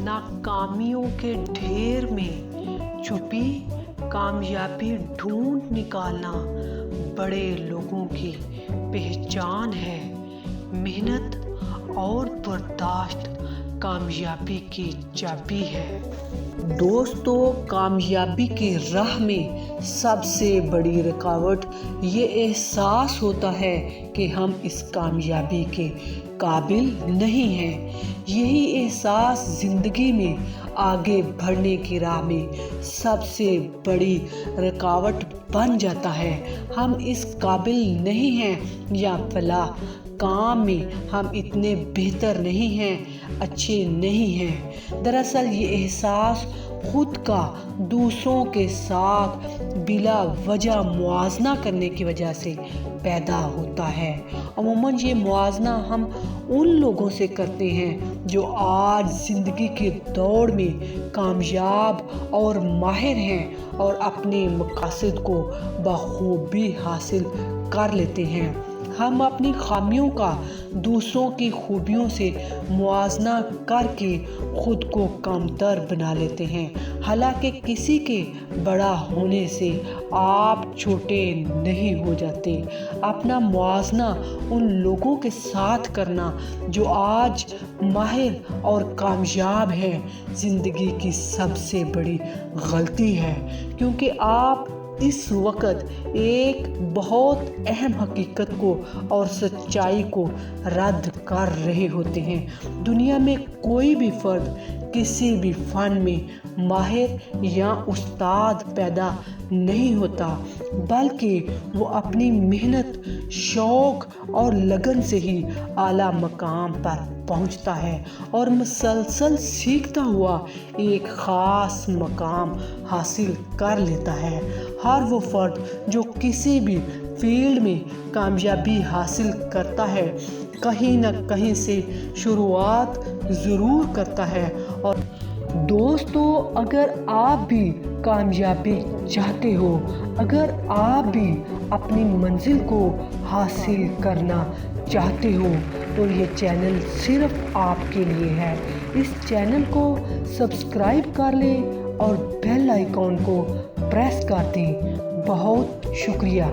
नाकामियों के ढेर में छुपी कामयाबी ढूंढ निकालना बड़े लोगों की पहचान है। मेहनत और बर्दाश्त कामयाबी की चाबी है। दोस्तों, कामयाबी की राह में सबसे बड़ी रुकावट ये एहसास होता है कि हम इस कामयाबी के काबिल नहीं हैं। यही एहसास ज़िंदगी में आगे बढ़ने की राह में सबसे बड़ी रुकावट बन जाता है। हम इस काबिल नहीं हैं या फला काम में हम इतने बेहतर नहीं हैं, अच्छे नहीं हैं। दरअसल ये एहसास खुद का दूसरों के साथ बिला वजह मुआवजा करने की वजह से पैदा होता है। अमूमन ये मुआवजा हम उन लोगों से करते हैं जो आज ज़िंदगी की दौड़ में कामयाब और माहिर हैं और अपने मकासद को बखूबी हासिल कर लेते हैं। हम अपनी खामियों का दूसरों की खूबियों से मुआवजा करके खुद को कमतर बना लेते हैं। हालांकि किसी के बड़ा होने से आप छोटे नहीं हो जाते। अपना मुआवजा उन लोगों के साथ करना जो आज माहिर और कामयाब हैं ज़िंदगी की सबसे बड़ी गलती है, क्योंकि आप इस वक्त एक बहुत अहम हकीकत को और सच्चाई को रद्द कर रहे होते हैं। दुनिया में कोई भी फर्द किसी भी फन में माहिर या उस्ताद पैदा नहीं होता, बल्कि वो अपनी मेहनत, शौक और लगन से ही आला मकाम पर पहुंचता है और मुसलसल सीखता हुआ एक ख़ास मकाम हासिल कर लेता है। हर वो फर्द जो किसी भी फील्ड में कामयाबी हासिल करता है, कहीं न कहीं से शुरुआत ज़रूर करता है। और दोस्तों, अगर आप भी कामयाबी चाहते हो, अगर आप भी अपनी मंजिल को हासिल करना चाहते हो, तो ये चैनल सिर्फ आपके लिए है। इस चैनल को सब्सक्राइब कर लें और बेल आइकॉन को प्रेस कर दें। बहुत शुक्रिया।